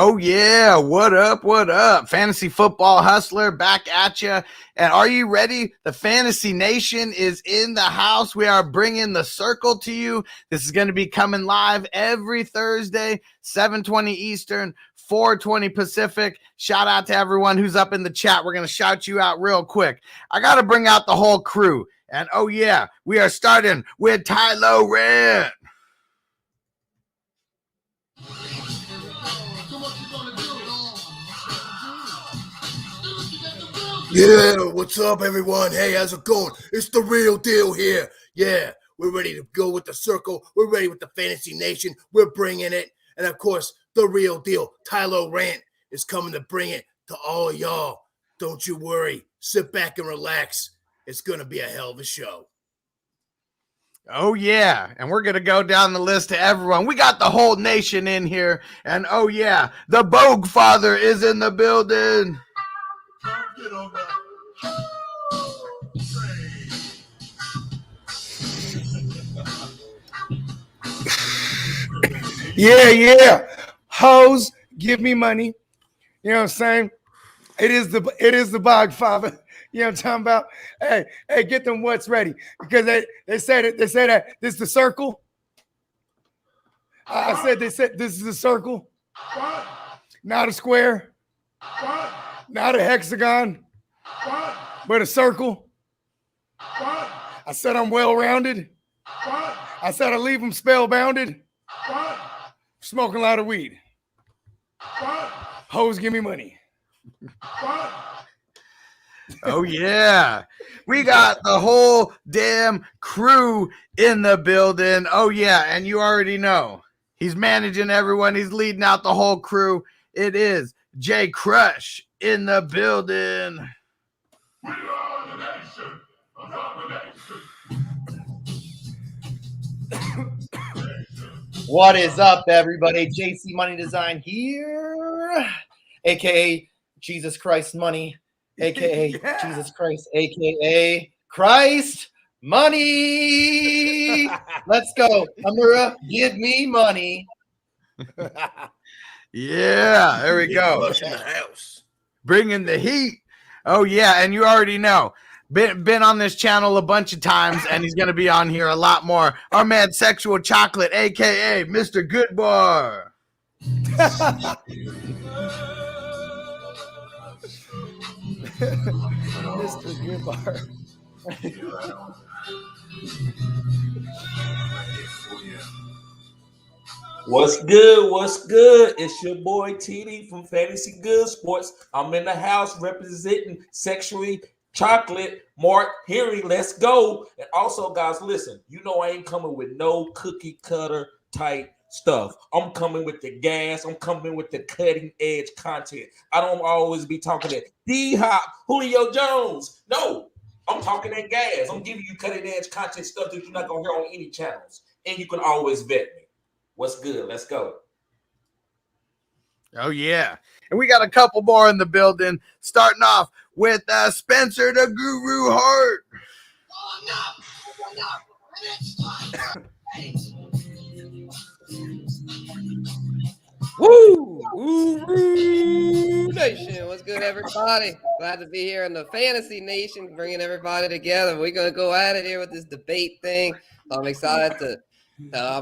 Oh, yeah. What up? What up? Fantasy Football Hustler back at you. And are you ready? The Fantasy Nation is in the house. We are bringing the circle to you. This is going to be coming live every Thursday, 7:20 Eastern, 4:20 Pacific. Shout out to everyone who's up in the chat. We're going to shout you out real quick. I got to bring out the whole crew. And oh, yeah, we are starting with Tyrant. Yeah, what's up, everyone? Hey, how's it going? It's the real deal here. Yeah, we're ready to go with the circle. We're ready with the Fantasy Nation. We're bringing it. And, of course, the real deal, Tyler Rant, is coming to bring it to all y'all. Don't you worry. Sit back and relax. It's going to be a hell of a show. Oh, yeah. And we're going to go down the list to everyone. We got the whole nation in here. And, oh, yeah, the Bogue Father is in the building. Yeah. Hoes, give me money. You know what I'm saying? It is the Bog Father. You know what I'm talking about? Hey, get them what's ready. Because they say that this is the circle. They said this is a circle. Not a square. Not a hexagon. But a circle. I said I'm well-rounded. I said I leave them spellbounded. Smoking a lot of weed. Hoes, give me money. Oh, yeah. We got the whole damn crew in the building. Oh, yeah. And you already know. He's managing everyone. He's leading out the whole crew. It is Jay Crush in the building. We are the nation. What is up, everybody? JC Money Design here, a.k.a. Jesus Christ Money, a.k.a. Yeah. Jesus Christ, a.k.a. Christ Money. Let's go. Amira, give me money. Yeah, there we go. In the house. Bringing the heat. Oh, yeah. And you already know. Been on this channel a bunch of times, and he's going to be on here a lot more. Our man, Sexual Chocolate, a.k.a. Mr. Goodbar. Mr. Goodbar. What's good? What's good? It's your boy TD from Fantasy Good Sports. I'm in the house representing Sexually Chocolate, Mark Henry. Let's go. And also, guys, listen, you know I ain't coming with no cookie cutter type stuff. I'm coming with the gas. I'm coming with the cutting edge content. I don't always be talking to D-Hop, Julio Jones. No, I'm talking that gas. I'm giving you cutting edge content stuff that you're not going to hear on any channels. And you can always vet me. What's good? Let's go. Oh, yeah. And we got a couple more in the building, starting off with Spencer the Guru Hart. Woo Nation. What's good, everybody? Glad to be here in the Fantasy Nation, bringing everybody together. We're going to go at it here with this debate thing. I'm excited to I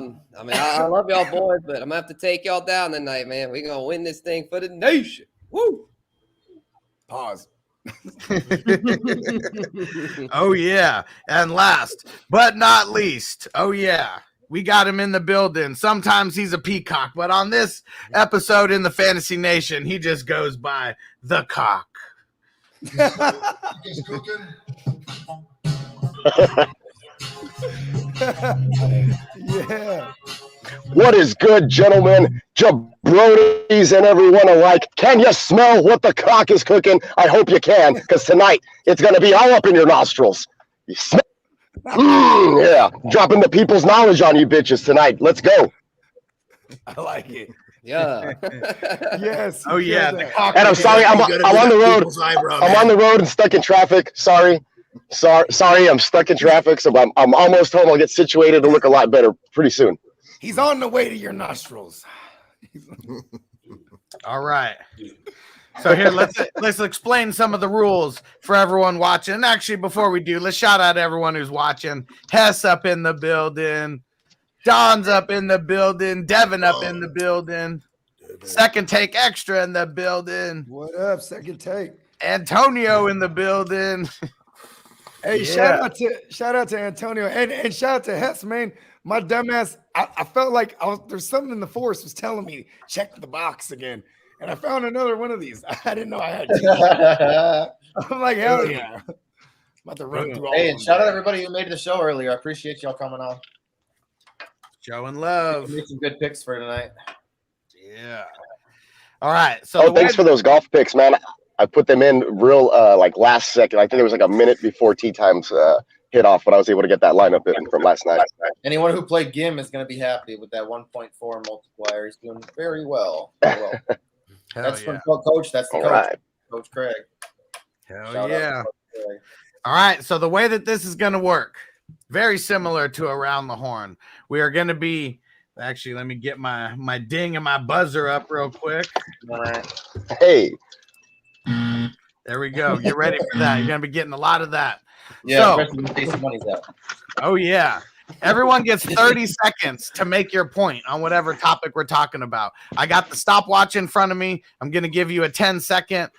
love y'all boys, but I'm going to have to take y'all down tonight, man. We're going to win this thing for the nation. Woo! Pause. Oh, yeah. And last but not least, oh, yeah, we got him in the building. Sometimes he's a peacock, but on this episode in the Fantasy Nation, he just goes by the cock. Yeah. What is good, gentlemen, jabronis, and everyone alike? Can you smell what the cock is cooking? I hope you can, because tonight it's going to be all up in your nostrils. You smell? Yeah, dropping the people's knowledge on you bitches tonight. Let's go. I like it. Yeah. Yes. Oh, yeah. The cock. And I'm sorry, I'm on the road. I'm on the road and stuck in traffic. Sorry, I'm stuck in traffic, so I'm almost home. I'll get situated to look a lot better pretty soon. He's on the way to your nostrils. All right. So here, let's explain some of the rules for everyone watching. And actually, before we do, let's shout out everyone who's watching. Hess up in the building. Don's up in the building. Devin up in the building. Second Take Extra in the building. What up, Second Take? Antonio in the building. Hey, shout out to Antonio and shout out to Hess, man. My dumbass, I felt like there's something in the force was telling me check the box again, and I found another one of these. I didn't know I had to. I'm like, hell yeah! I'm about to run through all. Hey, and shout out everybody who made the show earlier. I appreciate y'all coming on. Showing love. Made some good picks for tonight. Yeah. All right. So thanks for those golf picks, man. I put them in real like last second. I think it was like a minute before tee times hit off, but I was able to get that lineup in from last night. Anyone who played Gim is going to be happy with that 1.4 multiplier. He's doing very well. That's from Coach. That's the coach. Right. Coach Craig. Hell yeah. All right. So the way that this is going to work, very similar to Around the Horn. We are going to be actually, let me get my ding and my buzzer up real quick. All right. Hey. There we go. Get ready for that. You're going to be getting a lot of that. Yeah. Oh, yeah. Everyone gets 30 seconds to make your point on whatever topic we're talking about. I got the stopwatch in front of me. I'm going to give you a 10-second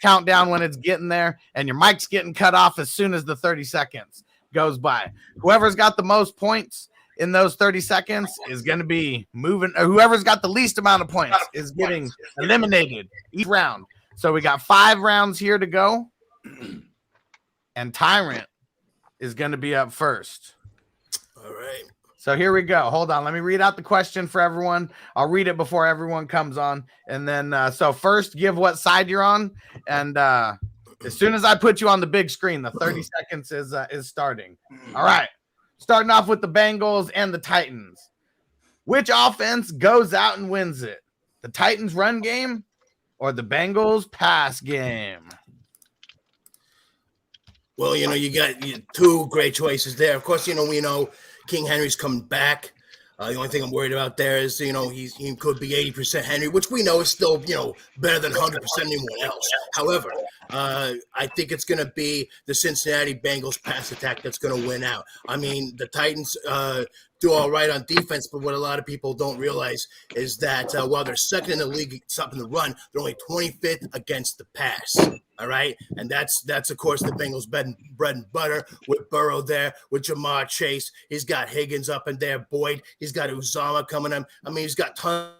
countdown when it's getting there, and your mic's getting cut off as soon as the 30 seconds goes by. Whoever's got the most points in those 30 seconds is going to be moving. Whoever's got the least amount of points is getting eliminated each round. So we got 5 rounds here to go, and Tyrant is going to be up first. All right. So here we go. Hold on. Let me read out the question for everyone. I'll read it before everyone comes on. And then, so first, give what side you're on. And as soon as I put you on the big screen, the 30 seconds is starting. All right. Starting off with the Bengals and the Titans. Which offense goes out and wins it? The Titans run game or the Bengals pass game? Well, you got 2 great choices there. Of course, we know King Henry's coming back. The only thing I'm worried about there is, he could be 80% Henry, which we know is still, better than 100% anyone else. However, I think it's going to be the Cincinnati Bengals pass attack that's going to win out. I mean, the Titans do all right on defense, but what a lot of people don't realize is that while they're second in the league stopping the run, they're only 25th against the pass. All right, and that's of course the Bengals' bread and butter with Burrow there, with Jamar Chase. He's got Higgins up in there, Boyd. He's got Uzama coming in. I mean, he's got tons.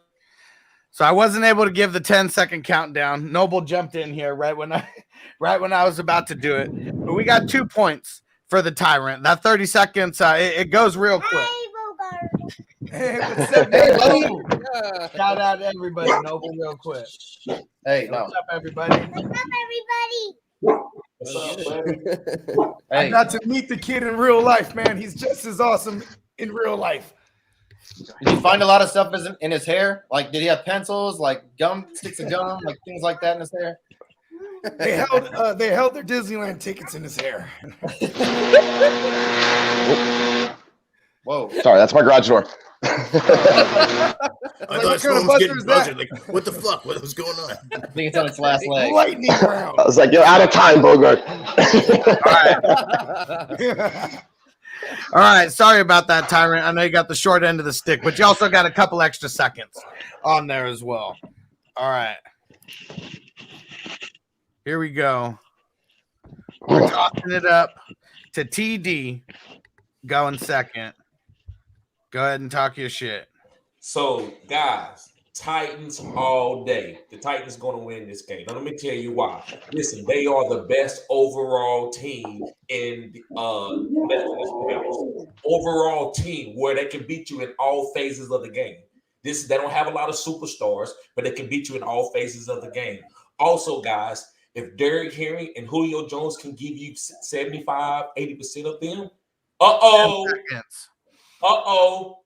So I wasn't able to give the 10-second countdown. Noble jumped in here right when I was about to do it. But we got 2 points for the Tyrant. That 30 seconds, it goes real quick. Hey, what's up, buddy? Shout out to everybody, Noble, real quick. Hey, what's up, everybody? What's up, buddy? I got to meet the kid in real life, man. He's just as awesome in real life. Did you find a lot of stuff in his hair? Like, did he have pencils, like gum, sticks of gum, like things like that in his hair? They held their Disneyland tickets in his hair. Whoa! Sorry, that's my garage door. I thought someone was getting buzzed. Like, what the fuck? What was going on? I think it's on its last leg. Lightning round. I was like, you're out of time, Bogard. All right. Sorry about that, Tyrant. I know you got the short end of the stick, but you also got a couple extra seconds on there as well. All right. Here we go. We're tossing it up to TD going second. Go ahead and talk your shit. So, guys, Titans all day. The Titans going to win this game. Now, let me tell you why. Listen, they are the best overall team in the overall team where they can beat you in all phases of the game. They don't have a lot of superstars, but they can beat you in all phases of the game. Also, guys, if Derrick Henry and Julio Jones can give you 75, 80% of them,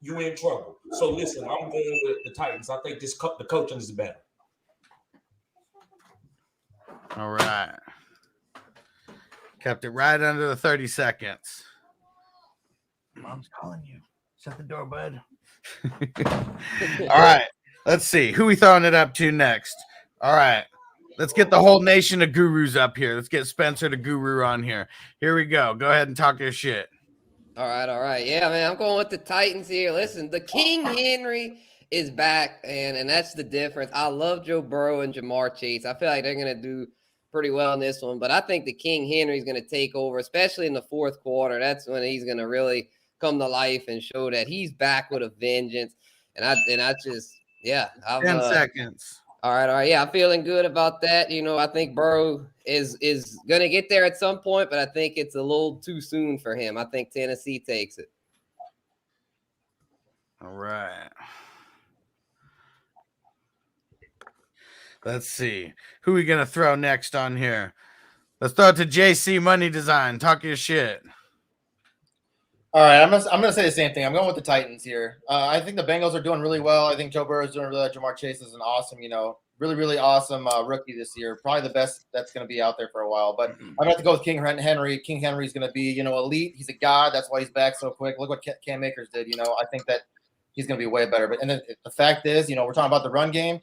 you in trouble. So listen, I'm going with the Titans. I think the coaching is better. All right. Kept it right under the 30 seconds. Mom's calling you. Shut the door, bud. All right. Let's see. Who we throwing it up to next? All right. Let's get the whole nation of gurus up here. Let's get Spencer the guru on here. Here we go. Go ahead and talk your shit. All right. Yeah, man, I'm going with the Titans here. Listen, the King Henry is back, and that's the difference. I love Joe Burrow and Jamar Chase. I feel like they're going to do pretty well in this one, but I think the King Henry is going to take over, especially in the fourth quarter. That's when he's going to really come to life and show that he's back with a vengeance. And I just, yeah. 10 seconds. All right. Yeah, I'm feeling good about that. I think Burrow is going to get there at some point, but I think it's a little too soon for him. I think Tennessee takes it. All right. Let's see. Who are we going to throw next on here? Let's throw it to JC Money Design. Talk your shit. All right, I'm gonna say the same thing. I'm going with the Titans here. I think the Bengals are doing really well. I think Joe Burrow is doing really well. Jamar Chase is an awesome, really, really awesome rookie this year. Probably the best that's going to be out there for a while. But I'm going to have to go with King Henry. King Henry's going to be, elite. He's a god. That's why he's back so quick. Look what Cam Akers did. I think that he's going to be way better. But and the fact is, we're talking about the run game.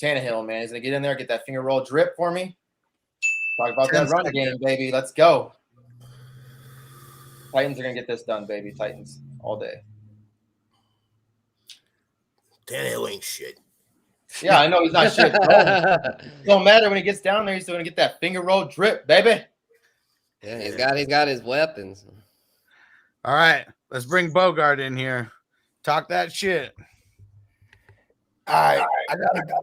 Tannehill, man, he's going to get in there, get that finger roll drip for me. Talk about that run game, baby. Let's go. Titans are going to get this done, baby. Titans all day. Tannehill ain't shit. Yeah, I know he's not shit. Don't matter when he gets down there. He's going to get that finger roll drip, baby. Yeah, he's got his weapons. All right, let's bring Bogard in here. Talk that shit. All right,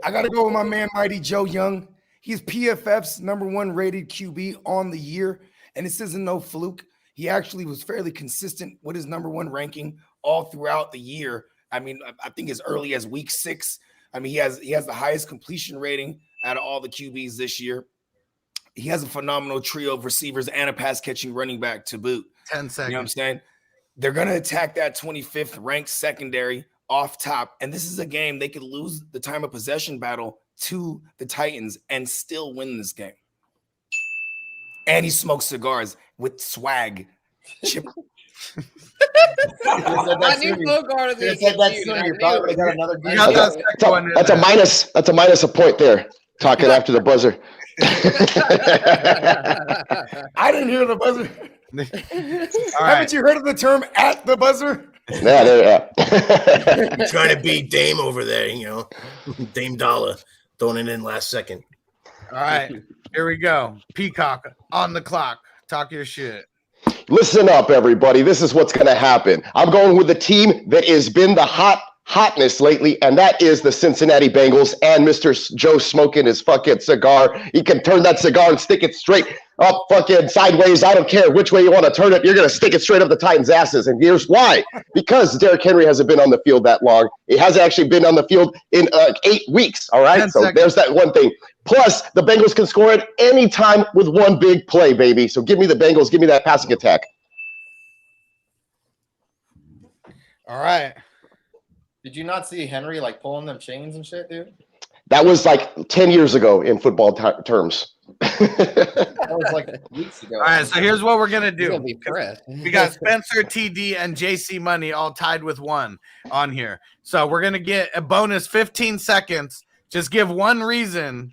I gotta go with my man, Mighty Joe Young. He's PFF's #1 rated QB on the year, and this isn't no fluke. He actually was fairly consistent with his #1 ranking all throughout the year. I mean, I think as early as week 6. I mean, he has the highest completion rating out of all the QBs this year. He has a phenomenal trio of receivers and a pass-catching running back to boot. 10 seconds. You know what I'm saying? They're going to attack that 25th ranked secondary off top, and this is a game they could lose the time of possession battle to the Titans and still win this game. And he smokes cigars with swag. Chip. I knew Bogard was said that sooner. You probably got another. That's a minus. That's a minus a point there. Talking after the buzzer. I didn't hear the buzzer. All right. Haven't you heard of the term "at the buzzer"? Yeah. You're trying to beat Dame over there, Dame Dollar throwing it in last second. All right, here we go. Peacock on the clock. Talk your shit. Listen up, everybody. This is what's going to happen. I'm going with the team that has been the hotness lately, and that is the Cincinnati Bengals and Mr. Joe smoking his fucking cigar. He can turn that cigar and stick it straight up fucking sideways. I don't care which way you want to turn it. You're going to stick it straight up the Titans' asses. And here's why. Because Derrick Henry hasn't been on the field that long. He hasn't actually been on the field in 8 weeks. All right. So there's that one thing. Plus, the Bengals can score at any time with one big play, baby. So give me the Bengals. Give me that passing attack. All right. Did you not see Henry pulling them chains and shit, dude? That was 10 years ago in football terms. That was weeks ago. All right, so here's what we're going to do. We got Spencer, TD, and JC Money all tied with 1 on here. So we're going to get a bonus 15 seconds. Just give one reason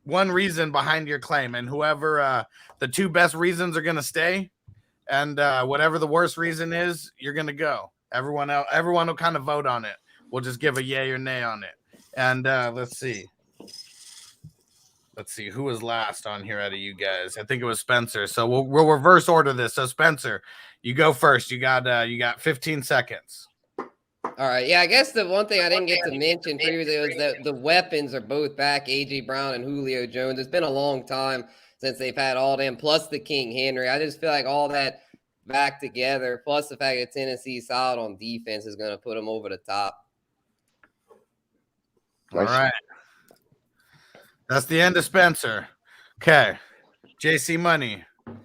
behind your claim, and whoever the 2 best reasons are going to stay, and whatever the worst reason is, you're going to go. Everyone will kind of vote on it. We'll just give a yay or nay on it. And let's see who was last on here out of you guys. I think it was Spencer. So we'll reverse order this. So Spencer, you go first. You got 15 seconds. All right. Yeah, I guess the one thing I didn't get to mention previously was that the weapons are both back, AJ Brown and Julio Jones. It's been a long time since they've had all them, plus the King Henry. I just feel like all that back together, plus the fact that Tennessee's solid on defense is going to put them over the top. All right. That's the end of Spencer. Okay. JC Money,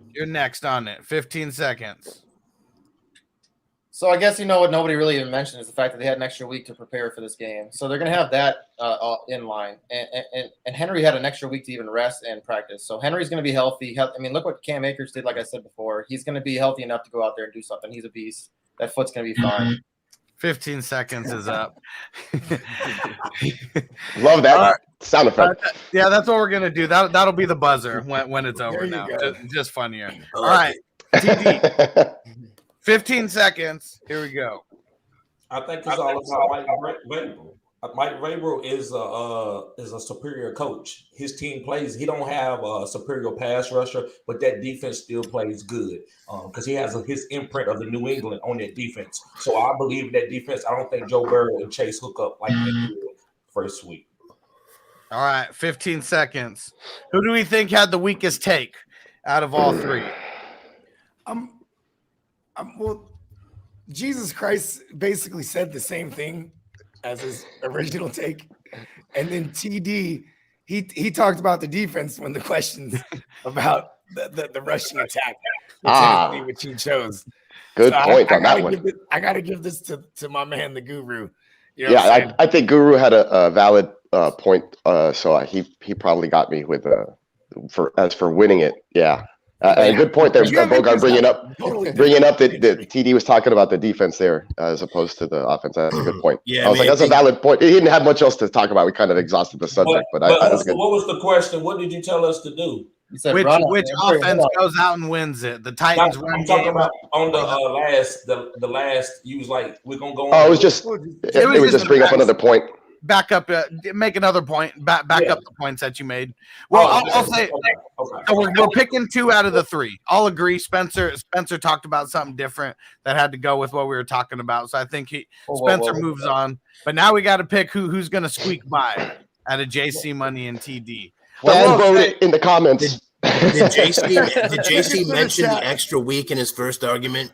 you're next on it. 15 seconds. So I guess what nobody really even mentioned is the fact that they had an extra week to prepare for this game. So they're going to have that in line. And Henry had an extra week to even rest and practice. So Henry's going to be healthy. I mean, look what Cam Akers did, like I said before. He's going to be healthy enough to go out there and do something. He's a beast. That foot's going to be fine. 15 seconds is up. Love that sound effect. Yeah, that's what we're gonna do. That'll be the buzzer when it's over now. go. Just funnier. All right, TD. 15 seconds. Here we go. I think it's all about Mike Vrabel. Mike Vrabel is a superior coach. His team plays. He don't have a superior pass rusher, but that defense still plays good because he has his imprint of the New England on that defense. So I believe that defense. I don't think Joe Burrow and Chase hook up like they did first week. All right, 15 seconds. Who do we think had the weakest take out of all three? Well, Jesus Christ basically said the same thing as his original take, and then TD he talked about the defense when the questions about the rushing attack, which he chose. Good point on that one. I got to give this to my man, the Guru. You know Yeah, I think Guru had a valid point. So he probably got me with for winning it. Yeah. A good point there, Bogard, bringing up that TD was talking about the defense there as opposed to the offense. That's a good point. Yeah, I was like, that's a valid point. He didn't have much else to talk about. We kind of exhausted the subject, but that's good. What was the question? What did you tell us to do? Which offense goes out and wins it? The Titans run talking game. about on the last. You was like, we're gonna go. Oh, it was just bring up another point. Back up, make another point. Back up the points that you made. Well, I'll say so we're picking two out of the three. I'll agree. Spencer talked about something different that had to go with what we were talking about. So I think Spencer moves on. But now we got to pick who's going to squeak by out of JC Money and TD. Well, vote it in the comments. Did JC mention the extra week in his first argument?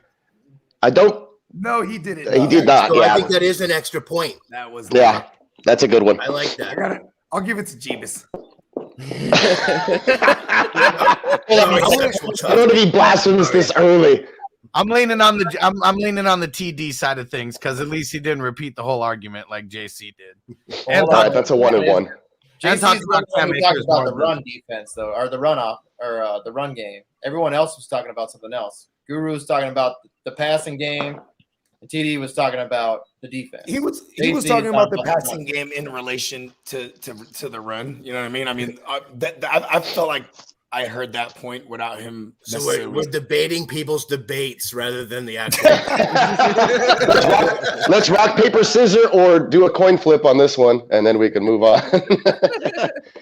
I don't. No, he didn't. He did not. So Yeah, I think that is an extra point. That was that's a good one. I like that. I'll give it to Jeebus. I don't want to be blasphemous this early. I'm leaning on the I'm leaning on the TD side of things because at least he didn't repeat the whole argument like JC did. All right, that's a 1-1. JC's talked about the run defense though, or the run off, or the run game. Everyone else was talking about something else. Guru was talking about the passing game. And TD was talking about the defense. He was talking about the passing game in relation to the run. You know what I mean? I mean, I felt like I heard that point without him. So we're debating people's debates rather than the actual. Let's rock, paper, scissors, or do a coin flip on this one, and then we can move on.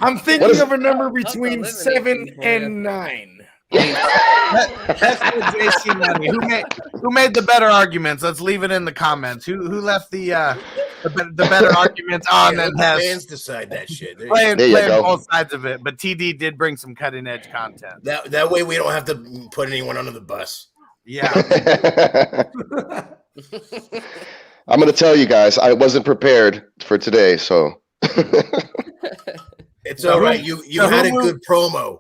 I'm thinking of a number between 7 and 9. That's for JC Money. Who made the better arguments? Let's leave it in the comments. Who left the better arguments on and has fans decide that shit. playing both sides of it. But TD did bring some cutting edge content. That way we don't have to put anyone under the bus. Yeah. I'm going to tell you guys, I wasn't prepared for today, so. It's all right. You had a good promo.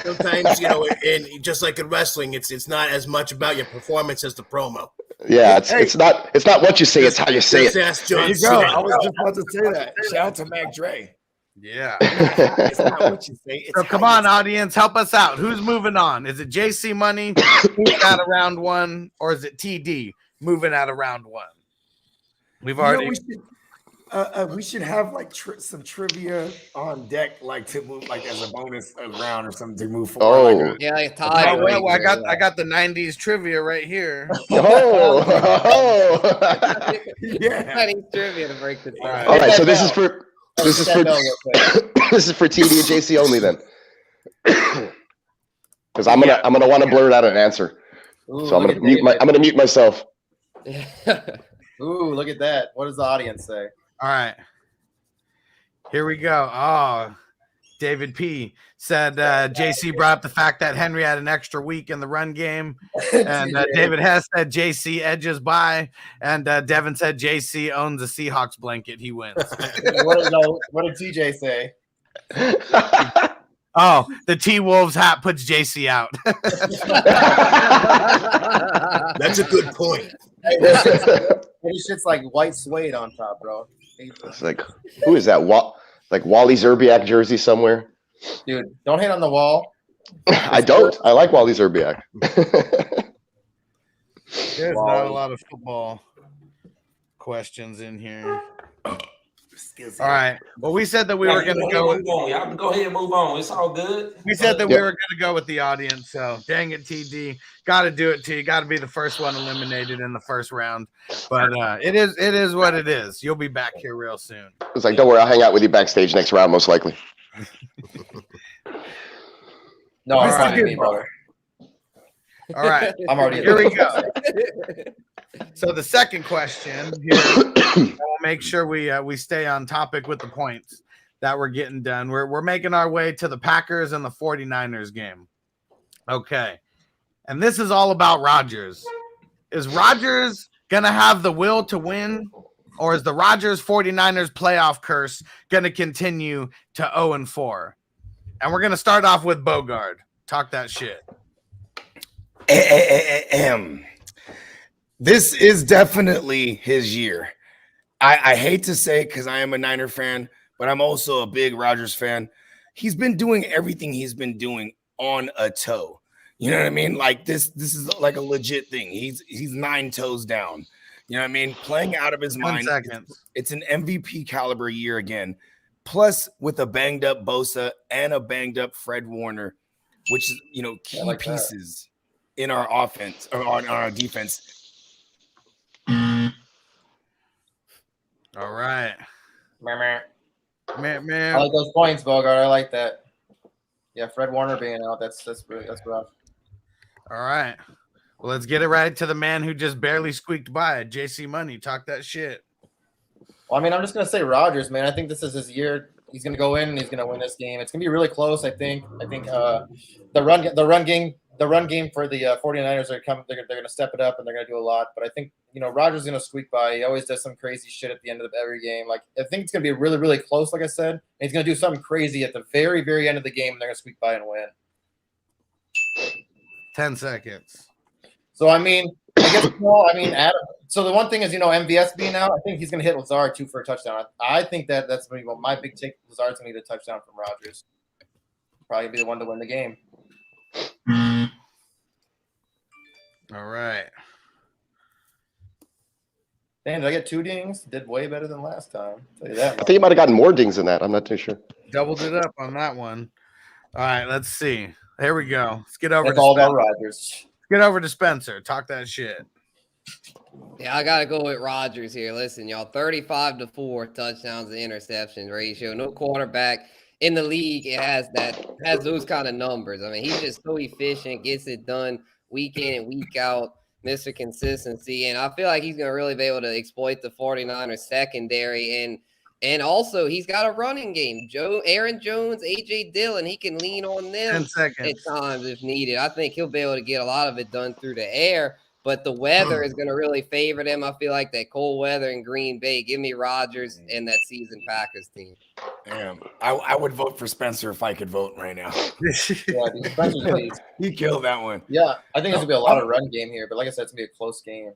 Sometimes, and just like in wrestling, it's not as much about your performance as the promo. Yeah, it's not what you say, it's how you say it. Ask John Cena. I was just about to say that. Shout out to Mac Dre. Yeah. It's not what you say. So come on, audience, help us out. Who's moving on? Is it JC Money moving out of round 1, or is it TD moving out of round 1? We've already. We should have like some trivia on deck, like to move, like as a bonus round or something to move forward. Like a tie. I got the '90s trivia right here. Chinese trivia to break the tie. All right, so this is for TD and JC only then, because I'm gonna want to blurt out an answer. Ooh, so I'm gonna mute myself. Ooh, look at that! What does the audience say? All right. Here we go. Oh, David P. said JC brought up the fact that Henry had an extra week in the run game. And David Hess said JC edges by. And Devin said JC owns a Seahawks blanket. He wins. What did TJ say? Oh, the T-Wolves hat puts JC out. That's a good point. This shit's like white suede on top, bro. It's like, who is that? Like Wally Zerbiak jersey somewhere? Dude, don't hate on the wall. I don't. I like Wally Zerbiak. There's not a lot of football questions in here. All right. Well, we said that we were going to go. Y'all can go ahead and move on. It's all good. We said that we were going to go with the audience. So dang it, TD. Got to do it to you. Got to be the first one eliminated in the first round. But it is what it is. You'll be back here real soon. It's like, don't worry, I'll hang out with you backstage next round, most likely. No, I'm not me, brother. All right. I'm already here. We go. So the second question here, we'll make sure we stay on topic with the points that we're getting done. We're making our way to the Packers and the 49ers game. Okay. And this is all about Rodgers. Is Rodgers going to have the will to win, or is the Rodgers 49ers playoff curse going to continue to 0-4? And we're going to start off with Bogard. Talk that shit. This is definitely his year. I hate to say it because I am a Niner fan, but I'm also a big Rodgers fan. He's been doing everything he's been doing on a toe. You know what I mean? Like this is like a legit thing. He's 9 toes down. You know what I mean? Playing out of his mind. It's an MVP caliber year again. Plus, with a banged up Bosa and a banged up Fred Warner, which is, key pieces in our offense or on our defense. All right. I like those points, Bogart. I like that. Yeah, Fred Warner being out, that's rough. All right. Well, let's get it right to the man who just barely squeaked by. JC Money, talk that shit. Well, I mean, I'm just gonna say Rodgers, man. I think this is his year. He's gonna go in and he's gonna win this game. It's gonna be really close. I think the run game for the 49ers are coming. They're gonna step it up and they're gonna do a lot. But I think Rodgers is gonna squeak by. He always does some crazy shit at the end of every game. Like I think it's gonna be really really close. Like I said, and he's gonna do something crazy at the very very end of the game. And they're gonna squeak by and win. 10 seconds. So I mean, Adam. So the one thing is, MVS being out, I think he's going to hit Lazard too for a touchdown. I think that's going to be my big take. Lazard's going to get a touchdown from Rodgers. Probably be the one to win the game. All right. Damn, did I get 2 dings? Did way better than last time. I'll tell you that. I think you might have gotten more dings than that. I'm not too sure. Doubled it up on that one. All right, let's see. Here we go. Let's get over to all about Rodgers. Get over to Spencer. Talk that shit. Yeah, I got to go with Rodgers here. Listen, y'all, 35-4 touchdowns to interception ratio. No quarterback in the league has those kind of numbers. I mean, he's just so efficient, gets it done week in and week out, Mr. Consistency. And I feel like he's going to really be able to exploit the 49ers secondary. And also, he's got a running game. Aaron Jones, A.J. Dillon, he can lean on them at times if needed. I think he'll be able to get a lot of it done through the air. But the weather is going to really favor them. I feel like that cold weather in Green Bay. Give me Rodgers and that seasoned Packers team. Damn, I would vote for Spencer if I could vote right now. He killed that one. Yeah, I think it's going to be a lot of run game here. But like I said, it's going to be a close game.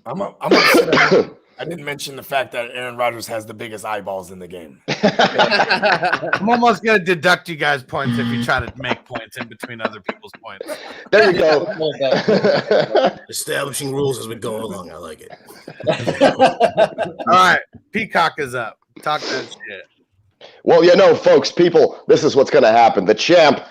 I'm upset. I didn't mention the fact that Aaron Rodgers has the biggest eyeballs in the game. I'm almost going to deduct you guys points if you try to make points in between other people's points. There you go. Establishing rules as we go along. I like it. All right. Peacock is up. Talk that shit. Well, folks, people, this is what's going to happen. The champ,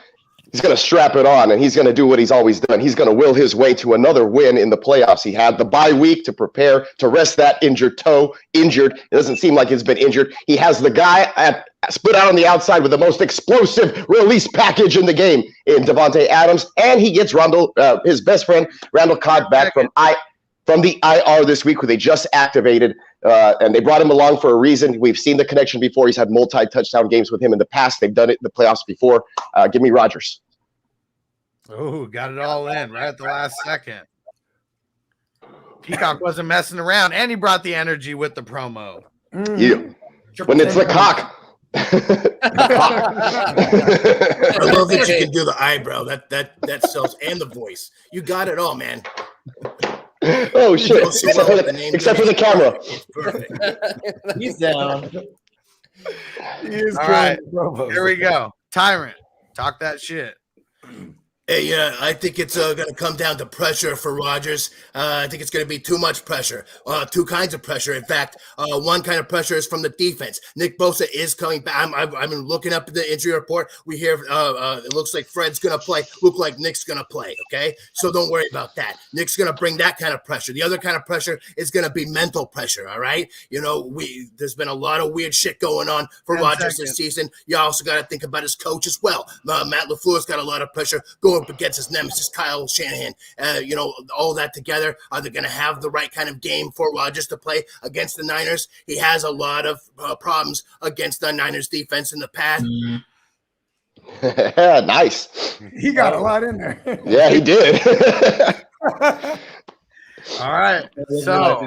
he's going to strap it on, and he's going to do what he's always done. He's going to will his way to another win in the playoffs. He had the bye week to prepare to rest that injured toe. It doesn't seem like it's been injured. He has the guy split out on the outside with the most explosive release package in the game in Devontae Adams, and he gets his best friend, Randall Cobb, back from the IR this week, who they just activated, and they brought him along for a reason. We've seen the connection before. He's had multi-touchdown games with him in the past. They've done it in the playoffs before. Give me Rodgers. Oh, got it all in right at the last second. Peacock wasn't messing around, and he brought the energy with the promo. Yeah. When it's the cock. I love that you can do the eyebrow. That sells, and the voice. You got it all, man. Oh shit! Except for the camera. It's perfect. He's down. All right, here we go. Tyrant, talk that shit. Hey, yeah, I think it's going to come down to pressure for Rodgers. I think it's going to be too much pressure. Two kinds of pressure. In fact, one kind of pressure is from the defense. Nick Bosa is coming back. I've been looking up the injury report. We hear it looks like Fred's going to play. Look like Nick's going to play. Okay, so don't worry about that. Nick's going to bring that kind of pressure. The other kind of pressure is going to be mental pressure. All right, there's been a lot of weird shit going on for Rodgers this season. You also got to think about his coach as well. Matt LaFleur's got a lot of pressure going up against his nemesis, Kyle Shanahan. All that together, are they going to have the right kind of game for Rodgers to play against the Niners? He has a lot of problems against the Niners defense in the past. Nice. He got a lot in there. Yeah, he did. All right. So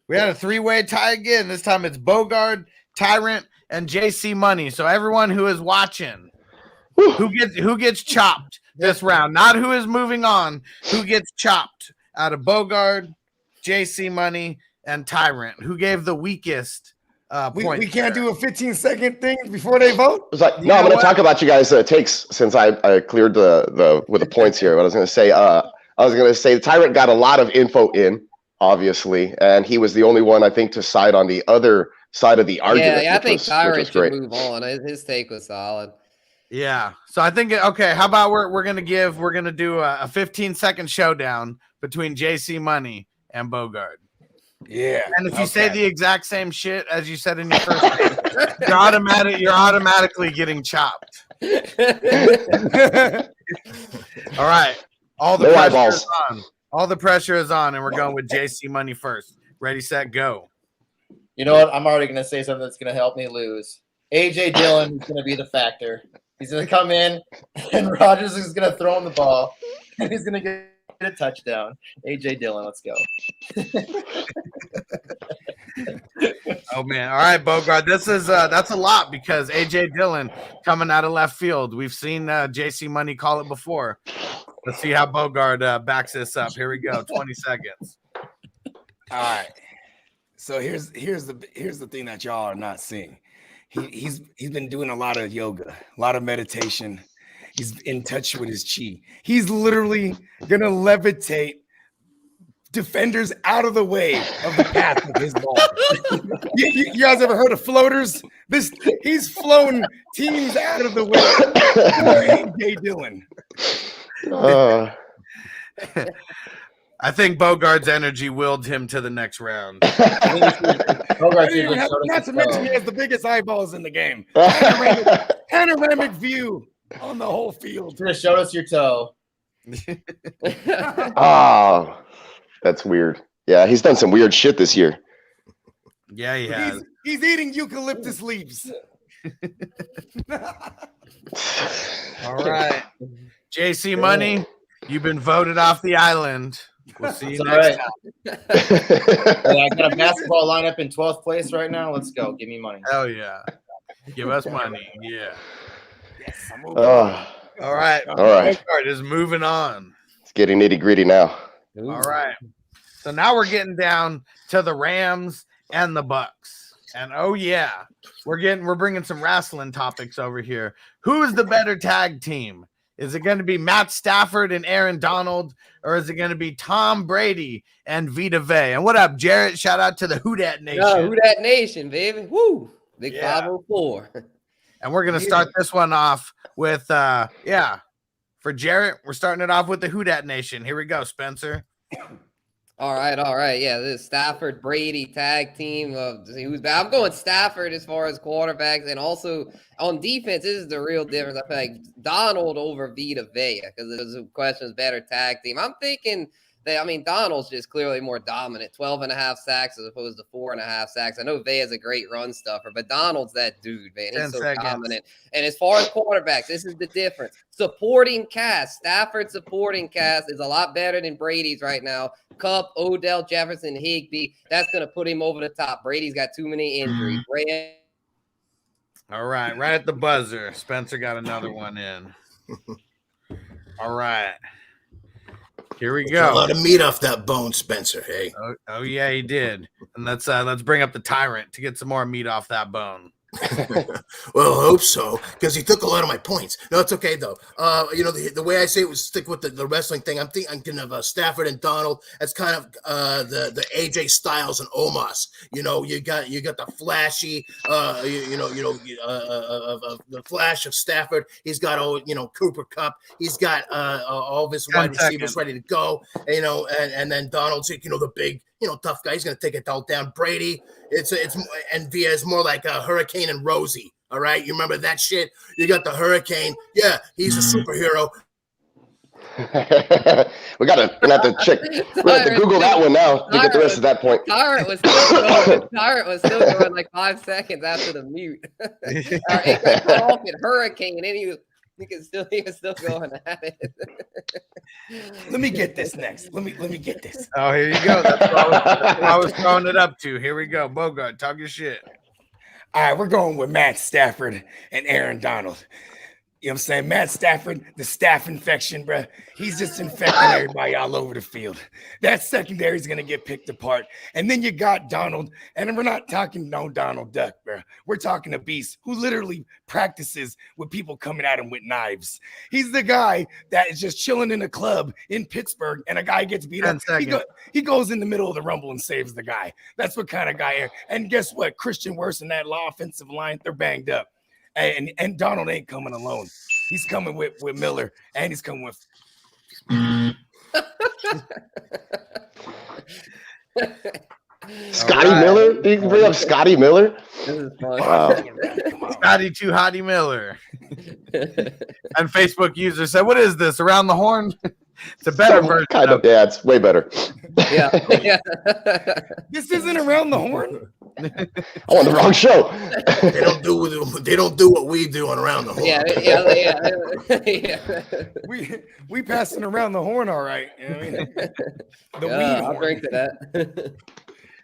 we had a three-way tie again. This time it's Bogard, Tyrant, and JC Money. So everyone who is watching, who gets chopped this round, not who is moving on, who gets chopped out of Bogard, JC Money, and Tyrant, who gave the weakest point. We can't do a 15-second thing before they vote? It's like, no, I'm going to talk about you guys' takes since I cleared with the points here. What I was going to say, the Tyrant got a lot of info in, obviously, and he was the only one, I think, to side on the other side of the argument. Yeah, I think Tyrant should move on. His take was solid. Yeah. So I think, okay, how about we're going to do a 15-second showdown between JC Money and Bogard. Yeah. And if you say the exact same shit as you said in your first game, you're automatically getting chopped. All right. All the pressure is on. All the pressure is on, and we're going with JC Money first. Ready, set, go. You know what? I'm already going to say something that's going to help me lose. A.J. Dillon is going to be the factor. He's going to come in, and Rodgers is going to throw him the ball, and he's going to get a touchdown. A.J. Dillon, let's go. Oh, man. All right, Bogard. That's a lot because A.J. Dillon coming out of left field. We've seen JC Money call it before. Let's see how Bogard backs this up. Here we go. 20 seconds. All right. So here's the thing that y'all are not seeing. He's been doing a lot of yoga, a lot of meditation. He's in touch with his chi. He's literally gonna levitate defenders out of the way of the path of his ball. you guys ever heard of floaters? He's flown teams out of the way. A.J. Dillon. I think Bogard's energy willed him to the next round. Not to mention he has the biggest eyeballs in the game. Panoramic view on the whole field. Just show us your toe. Oh, that's weird. Yeah, he's done some weird shit this year. Yeah, he has. He's eating eucalyptus leaves. All right. JC Money, you've been voted off the island. We'll see you next time. I got a basketball lineup in 12th place right now. Let's go. Give me money. Hell yeah. Give us money. Yeah. Yes, all right. Bogard is moving on. It's getting nitty-gritty now. All right. So now we're getting down to the Rams and the Bucks. And oh yeah, we're bringing some wrestling topics over here. Who's the better tag team? Is it going to be Matt Stafford and Aaron Donald, or is it going to be Tom Brady and Vita Vea? And what up, Jarrett? Shout out to the Who Dat Nation. Who Dat Nation, baby. Woo. Big 504. And we're going to start this one off with, for Jarrett, we're starting it off with the Who Dat Nation. Here we go, Spencer. All right. Yeah, this Stafford Brady tag team. I'm going Stafford as far as quarterbacks, and also on defense. This is the real difference. I feel like Donald over Vita Vea because the question is better tag team. I'm thinking that Donald's just clearly more dominant, 12.5 sacks as opposed to 4.5 sacks. I know Vea's a great run stuffer, but Donald's that dude, man. He's so dominant. And as far as quarterbacks, this is the difference. Supporting cast, Stafford's supporting cast is a lot better than Brady's right now. Kupp, Odell, Jefferson, Higbee. That's going to put him over the top. Brady's got too many injuries. All right. Right at the buzzer. Spencer got another one in. All right. Here we go. A lot of meat off that bone, Spencer. Hey. Oh yeah, he did. And let's bring up the Tyrant to get some more meat off that bone. Well, I hope so, because he took a lot of my points. No, it's okay though. The way I say it was stick with the wrestling thing. I'm thinking of Stafford and Donald. That's kind of the AJ Styles and Omos. You got the flashy, the flash of Stafford. He's got Cooper Kupp. He's got all of his wide receivers ready to go. And then Donald's the big tough guy. He's going to take it all down. Brady. And Villa is more like a Hurricane and Rosie. All right, you remember that shit? You got the Hurricane. Yeah, he's a superhero. We're gonna have to check. We're gonna have to Google that one now to get the rest of that point. Tyrant was still going like 5 seconds after the mute. It got cut off at Hurricane, and he was still going at it. Let me get this next. Let me get this. Oh, here you go. That's what I was throwing it up to. Here we go. Bogard, talk your shit. All right, we're going with Matt Stafford and Aaron Donald. You know what I'm saying? Matt Stafford, the staph infection, bro. He's just infecting everybody all over the field. That secondary is going to get picked apart. And then you got Donald, and we're not talking no Donald Duck, bro. We're talking a beast who literally practices with people coming at him with knives. He's the guy that is just chilling in a club in Pittsburgh, and a guy gets beat up. He goes in the middle of the rumble and saves the guy. That's what kind of guy. And guess what? Christian Wirfs and that offensive line, they're banged up. And Donald ain't coming alone. He's coming with Miller, and he's coming with. Scotty Miller? Did you bring up Scotty Miller? This is fun. Wow. Scotty Too Hottie Miller. And Facebook user said, "What is this? Around the horn?" It's a better version. Kind of, yeah, it's way better. Yeah. This isn't around the horn. I'm on the wrong show. They don't do what we do on Around the Horn. Yeah. We passing around the horn, all right. You know what I mean? The weed I'll horn. drink to that.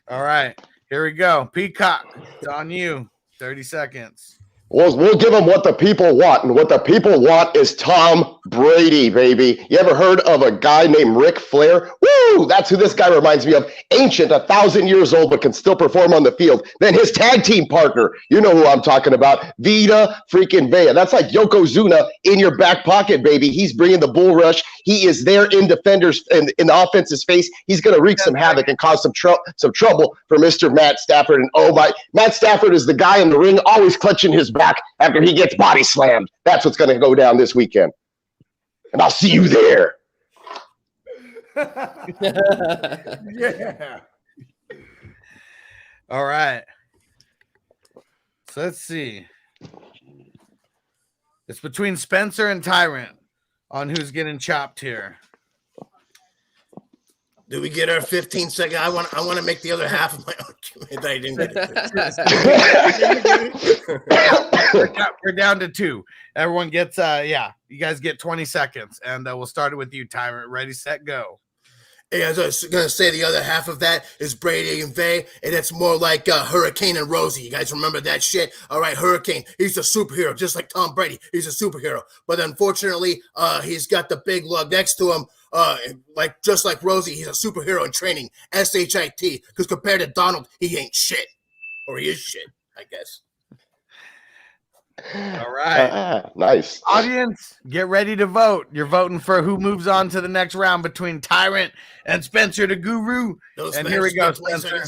All right, here we go. Peacock, it's on you. 30 seconds. We'll give them what the people want, and what the people want is Tom Brady, baby. You ever heard of a guy named Ric Flair? Woo! That's who this guy reminds me of. Ancient, 1,000 years old, but can still perform on the field. Then his tag team partner, you know who I'm talking about, Vita freaking Vea. That's like Yokozuna in your back pocket, baby. He's bringing the bull rush. He is there in defenders in the offense's face. He's going to wreak some havoc and cause some trouble for Mr. Matt Stafford. And oh my, Matt Stafford is the guy in the ring always clutching his back after he gets body slammed. That's what's going to go down this weekend. And I'll see you there. Yeah. All right. So let's see. It's between Spencer and Tyrant on who's getting chopped here. Do we get our 15 second? I want to make the other half of my argument. I didn't get it. We're down to 2. Everyone gets you guys get 20 seconds, and we'll start it with you, Tyrant. Ready, set, go. Hey, as I was going to say, the other half of that is Brady and Vay, and it's more like Hurricane and Rosie. You guys remember that shit? All right, Hurricane, he's a superhero, just like Tom Brady. He's a superhero. But unfortunately, he's got the big lug next to him. Just like Rosie, he's a superhero in training, SHIT, because compared to Donald, he ain't shit. Or he is shit, I guess. All right. Nice. Audience, get ready to vote. You're voting for who moves on to the next round between Tyrant and Spencer the Guru. And here we go, Spencer.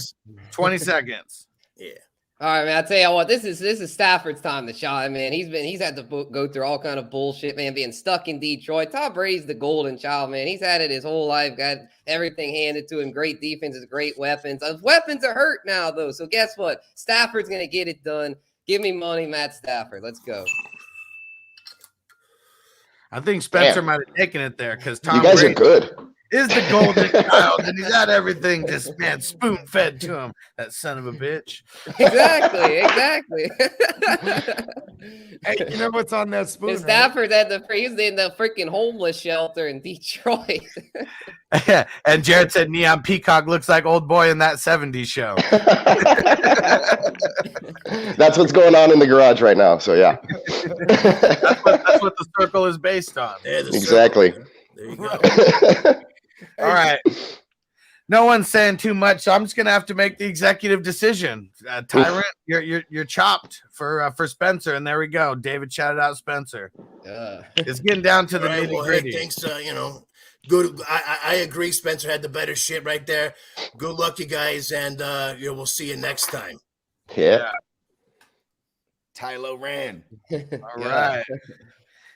20 seconds. Yeah. All right, man. I tell you what, this is Stafford's time to shine, man. He's had to go through all kind of bullshit, man. Being stuck in Detroit. Tom Brady's the golden child, man. He's had it his whole life. Got everything handed to him. Great defenses, great weapons. His weapons are hurt now, though. So guess what? Stafford's gonna get it done. Give me money, Matt Stafford. Let's go. I think Spencer might have taken it there because Tom You guys Brady are good. is the golden child, and he's had everything just spoon fed to him. That son of a bitch. Exactly. Hey, you know what's on that spoon? And Stafford's he's in the freaking homeless shelter in Detroit. And Jared said Neon Peacock looks like old boy in that 70s show. That's what's going on in the garage right now. So yeah. That's what the circle is based on. Yeah, the Exactly. circle, there you go. All right. No one's saying too much, so I'm just gonna have to make the executive decision. Tyrant, you're chopped for Spencer, and there we go. David shouted out Spencer. It's getting down to the All right, nitty well, gritty. hey, thanks. Good. I agree. Spencer had the better shit right there. Good luck, you guys, and we'll see you next time. Yeah. Tylo ran. All right.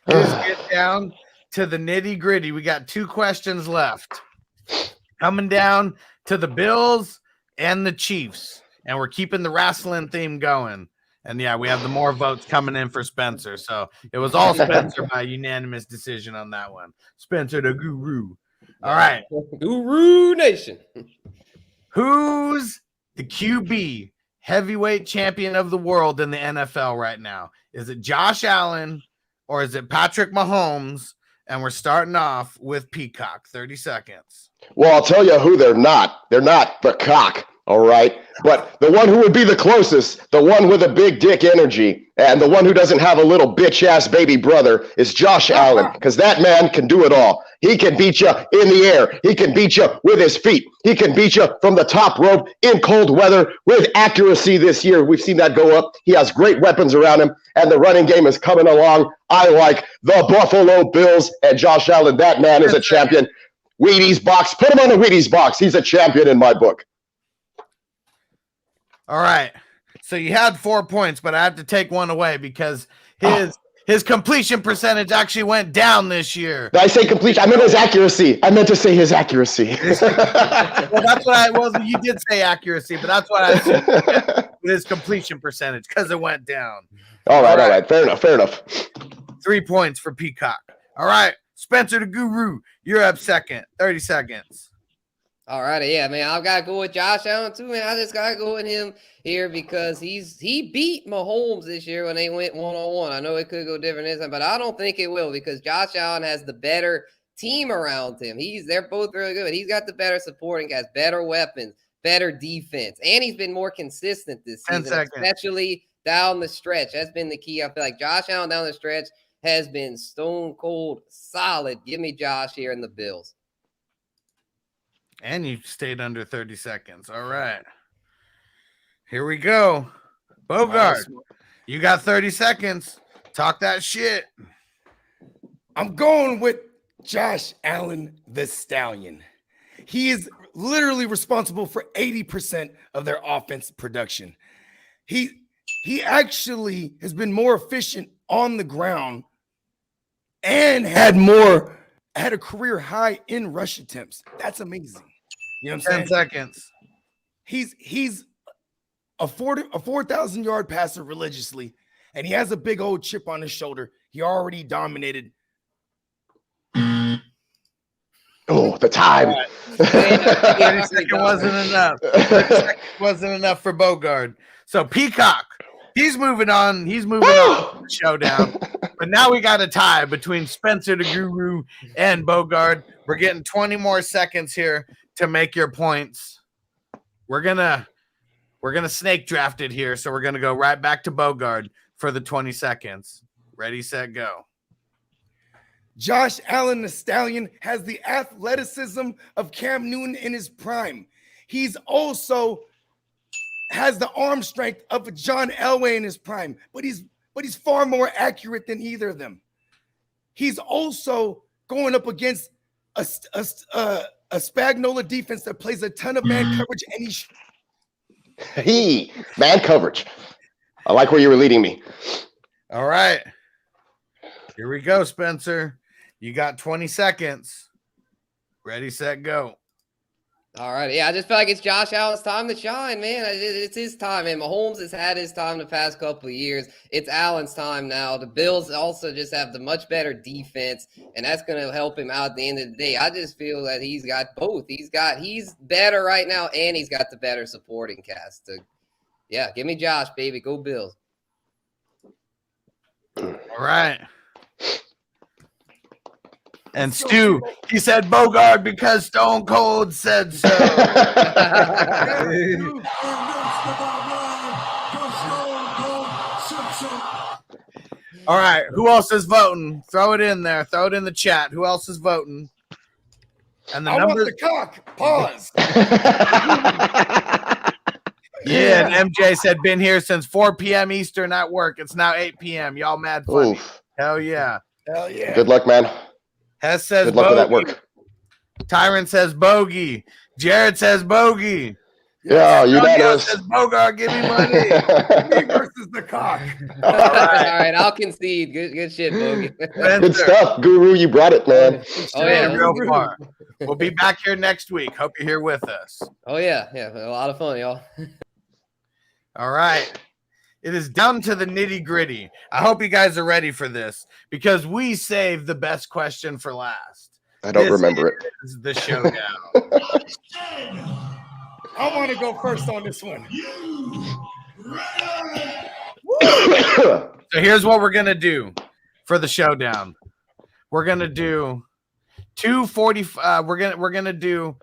Let's get down to the nitty gritty. We got 2 questions left. Coming down to the Bills and the Chiefs. And we're keeping the wrestling theme going. And yeah, we have the more votes coming in for Spencer. So it was all Spencer by unanimous decision on that one. Spencer the Guru. All right. Guru Nation. Who's the QB heavyweight champion of the world in the NFL right now? Is it Josh Allen or is it Patrick Mahomes? And we're starting off with Peacock. 30 seconds. Well, I'll tell you who they're not. They're not the cock. All right. But the one who would be the closest, the one with a big dick energy, and the one who doesn't have a little bitch ass baby brother is Josh Allen, because that man can do it all. He can beat you in the air. He can beat you with his feet. He can beat you from the top rope in cold weather with accuracy this year. We've seen that go up. He has great weapons around him, and the running game is coming along. I like the Buffalo Bills and Josh Allen. That man is a champion. Wheaties box. Put him on the Wheaties box. He's a champion in my book. All right. So you had 4 points, but I had to take one away because his completion percentage actually went down this year. Did I say completion? I meant his accuracy. I meant to say his accuracy. Well, that's what you did say accuracy, but that's what I said with his completion percentage because it went down. All right. Fair enough. 3 points for Peacock. All right. Spencer the Guru, you're up second. 30 seconds. All righty, yeah, man. I've got to go with Josh Allen too, man. I just got to go with him here because he beat Mahomes this year when they went 1-on-1. I know it could go different this time, but I don't think it will because Josh Allen has the better team around him. They're both really good. He's got the better supporting guys, better weapons, better defense, and he's been more consistent this season, especially down the stretch. That's been the key. I feel like Josh Allen down the stretch has been stone cold solid. Give me Josh here in the Bills. And you stayed under 30 seconds. All right. Here we go. Bogard, you got 30 seconds. Talk that shit. I'm going with Josh Allen, the Stallion. He is literally responsible for 80% of their offense production. He actually has been more efficient on the ground and had a career high in rush attempts. That's amazing. You know what I'm saying? 10 seconds. He's a 4,000-yard passer religiously, and he has a big old chip on his shoulder. He already dominated. Oh, the time. 30 seconds wasn't enough. 30 seconds wasn't enough for Bogard. So Peacock, he's moving on. He's moving on to the showdown. But now we got a tie between Spencer the Guru and Bogard. We're getting 20 more seconds here to make your points. We're gonna snake draft it here, so we're gonna go right back to Bogard for the 20 seconds. Ready, set, go. Josh Allen, the Stallion, has the athleticism of Cam Newton in his prime. He's also has the arm strength of John Elway in his prime, but he's far more accurate than either of them. He's also going up against a Spagnola defense that plays a ton of man coverage, and man coverage. I like where you were leading me. All right. Here we go, Spencer. You got 20 seconds. Ready, set, go. All right. Yeah, I just feel like it's Josh Allen's time to shine, man. It's his time, man. Mahomes has had his time the past couple of years. It's Allen's time now. The Bills also just have the much better defense, and that's going to help him out at the end of the day. I just feel that he's got both. He's better right now, and he's got the better supporting cast. Yeah, give me Josh, baby. Go Bills. All right. And Stu, he said Bogard because Stone Cold said so. All right. Who else is voting? Throw it in there. Throw it in the chat. Who else is voting? And the I want numbers. the cock. Pause. Yeah, and MJ said, been here since 4 p.m. Eastern at work. It's now 8 p.m. Y'all mad funny. Oof. Hell yeah. Hell yeah. Good luck, man. Hess says Good luck with that bogey. work. Tyrant says bogey. Jared says bogey. Yeah, Romeo unanimous. says Bogard, give me money. Me versus the cock. All right, I'll concede. Good shit, Bogey. Good stuff, Guru. You brought it, man. Oh yeah, Real far. We'll be back here next week. Hope you're here with us. oh yeah, a lot of fun, y'all. All right. It is down to the nitty gritty. I hope you guys are ready for this because we saved the best question for last. I don't remember it. This is the showdown. I want to go first on this one. So here's what we're going to do for the showdown. We're going to do 240 we're going to do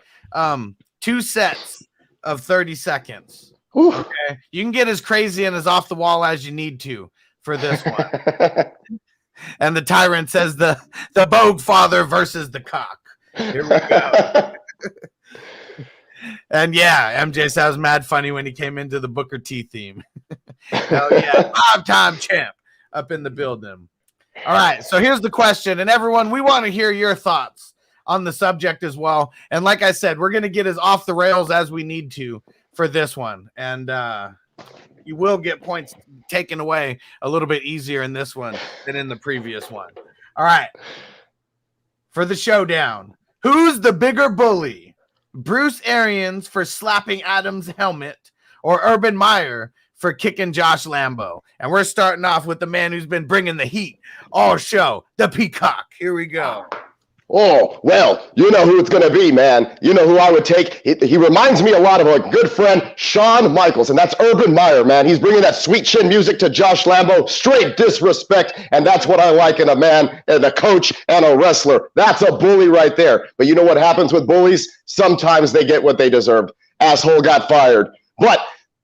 2 sets of 30 seconds. Okay? You can get as crazy and as off the wall as you need to for this one. And the Tyrant says the Bogue father versus the cock. Here we go. And yeah, MJ sounds mad funny when he came into the Booker T theme. Hell yeah, 5-time champ up in the building. All right, so here's the question. And everyone, we want to hear your thoughts on the subject as well. And like I said, we're going to get as off the rails as we need to for this one. And you will get points taken away a little bit easier in this one than in the previous one. All right, for the showdown, who's the bigger bully? Bruce Arians for slapping Adam's helmet or Urban Meyer for kicking Josh Lambo? And we're starting off with the man who's been bringing the heat all show, the Peacock. Here we go. Oh, well, you know who it's going to be, man. You know who I would take. He reminds me a lot of a good friend, Shawn Michaels, and that's Urban Meyer, man. He's bringing that sweet chin music to Josh Lambo, straight disrespect, and that's what I like in a man, and a coach, and a wrestler. That's a bully right there. But you know what happens with bullies? Sometimes they get what they deserved. Asshole got fired. But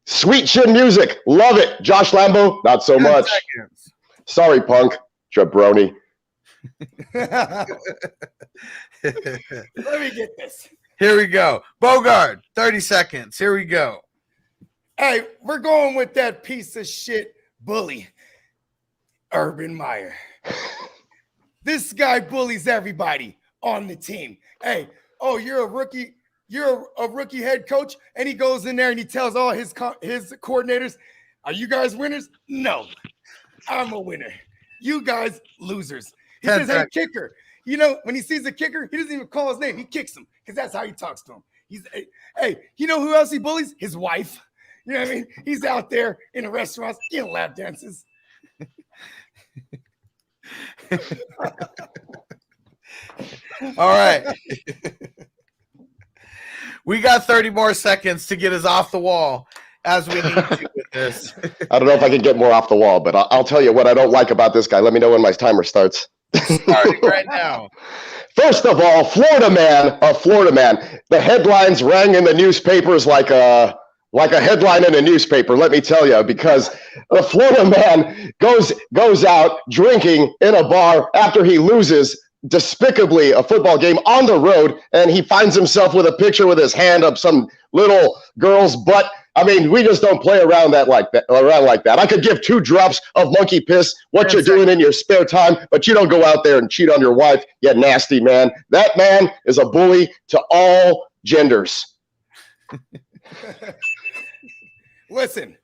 sweet chin music, love it. Josh Lambo, not so much. Seconds. Sorry, punk, jabroni. Let me get this. Here we go. Bogard, 30 seconds. Here we go. Hey, we're going with that piece of shit bully, Urban Meyer. This guy bullies everybody on the team. Hey, oh, you're a rookie. You're a rookie head coach, and he goes in there and he tells all his coordinators, "Are you guys winners? No, I'm a winner. You guys losers." He says, "Hey, kicker." You know, when he sees a kicker, he doesn't even call his name. He kicks him because that's how he talks to him. He's, hey, you know who else he bullies? His wife. You know what I mean? He's out there in the restaurants getting lap dances. All right. We got 30 more seconds to get us off the wall as we need to with this. I don't know if I can get more off the wall, but I'll tell you what I don't like about this guy. Let me know when my timer starts. Starting right now. First of all, Florida man. The headlines rang in the newspapers like a headline in a newspaper, let me tell you, because the Florida man goes out drinking in a bar after he loses despicably a football game on the road, and he finds himself with a picture with his hand up some little girl's butt. I mean, we just don't play around like that. I could give 2 drops of monkey piss what you're doing in your spare time, but you don't go out there and cheat on your wife, you nasty man. That man is a bully to all genders. Listen,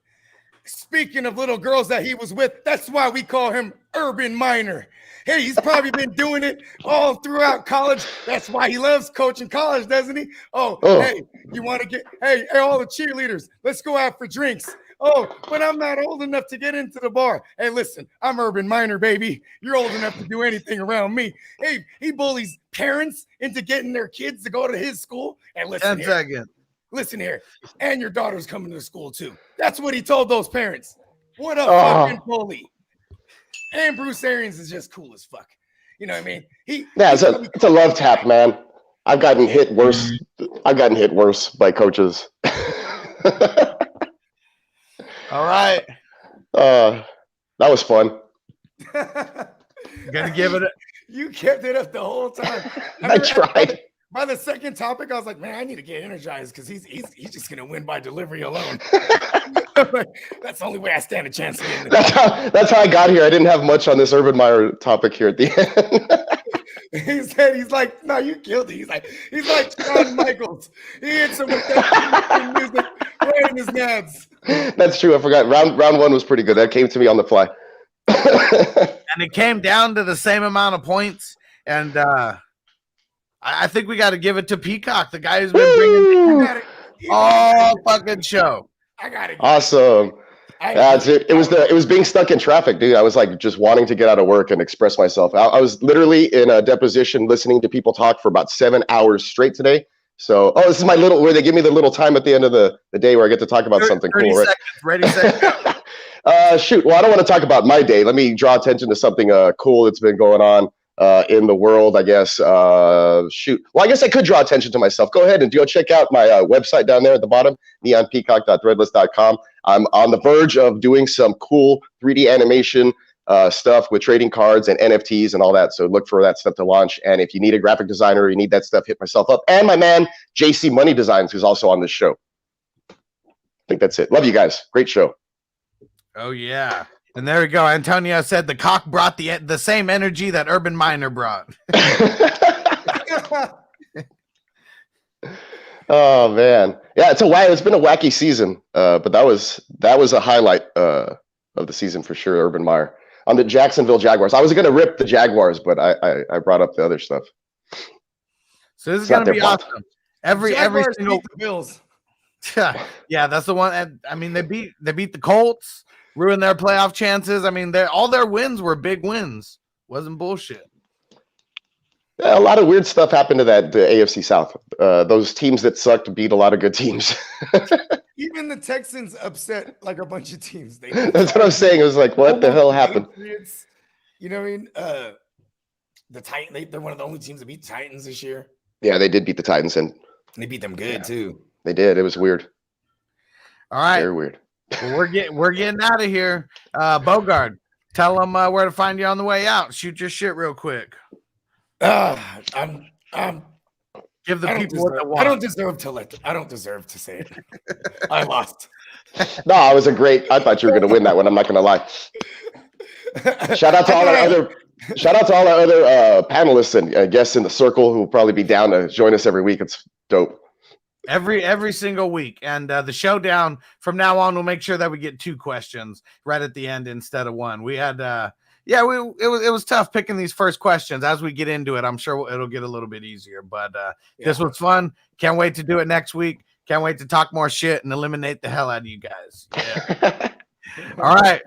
speaking of little girls that he was with, that's why we call him Urban Meyer. Hey, he's probably been doing it all throughout college. That's why he loves coaching college, doesn't he? Oh. Hey, you want to get, hey, all the cheerleaders, let's go out for drinks. Oh, but I'm not old enough to get into the bar. Hey, listen, I'm Urban Meyer, baby. You're old enough to do anything around me. Hey, he bullies parents into getting their kids to go to his school. And listen 10 here. seconds. Listen here. And your daughter's coming to school, too. That's what he told those parents. What a fucking bully. And Bruce Arians is just cool as fuck. You know what I mean? It's a love tap, man. I've gotten hit worse. By coaches. All right. That was fun. Gonna give it You kept it up the whole time. I tried. By the second topic, I was like, man, I need to get energized because he's just gonna win by delivery alone. That's the only way I stand a chance to get That's how I got here. I didn't have much on this Urban Meyer topic here at the end. He's like, no, you killed it. He's like Shawn Michaels. He hits him with that music right in his nads. That's true. I forgot. Round one was pretty good. That came to me on the fly. And it came down to the same amount of points. And I think we got to give it to Peacock, the guy who's been bringing all fucking show. I got it. Awesome. That's it. It was being stuck in traffic, dude. I was like just wanting to get out of work and express myself. I was literally in a deposition listening to people talk for about 7 hours straight today. So, this is my little where they give me the little time at the end of the day where I get to talk about something cool. Right? Ready, set, go. Shoot. Well, I don't want to talk about my day. Let me draw attention to something cool that's been going on in the world, I guess. Shoot. Well, I guess I could draw attention to myself. Go ahead and go check out my website down there at the bottom, neonpeacock.threadless.com. I'm on the verge of doing some cool 3D animation stuff with trading cards and NFTs and all that. So look for that stuff to launch. And if you need a graphic designer, you need that stuff, hit myself up. And my man, JC Money Designs, who's also on this show. I think that's it. Love you guys. Great show. Oh, yeah. And there we go. Antonio said the cock brought the same energy that Urban Meyer brought. Oh man, yeah, it's been a wacky season, but that was a highlight of the season for sure. Urban Meyer on the Jacksonville Jaguars. I was going to rip the Jaguars, but I brought up the other stuff. So this is going to be awesome. Every single the Bills. Yeah, that's the one. I mean, they beat the Colts, ruined their playoff chances. I mean, all their wins were big wins. Wasn't bullshit. Yeah, a lot of weird stuff happened to the AFC South. Those teams that sucked beat a lot of good teams. Even the Texans upset like a bunch of teams. That's what I'm saying. It was like, what the hell happened? You know what I mean? The Titans, they're one of the only teams that beat the Titans this year. Yeah, they did beat the Titans, and they beat them good too. They did. It was weird. All right. Very weird. Well, we're getting out of here. Bogard, tell them where to find you on the way out. Shoot your shit real quick. Give the people what they want. I don't deserve to say it. I lost. No, I thought you were going to win that one. I'm not going to lie. Shout out to all our other panelists and guests in the circle who will probably be down to join us every week. It's dope. Every single week. And the showdown from now on, we'll make sure that we get 2 questions right at the end instead of 1. We had it was tough picking these first questions. As we get into it, I'm sure it'll get a little bit easier. But This was fun. Can't wait to do it next week. Can't wait to talk more shit and eliminate the hell out of you guys. Yeah. All right.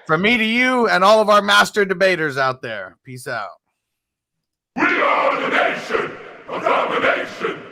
From me to you and all of our master debaters out there. Peace out. We are the nation of domination.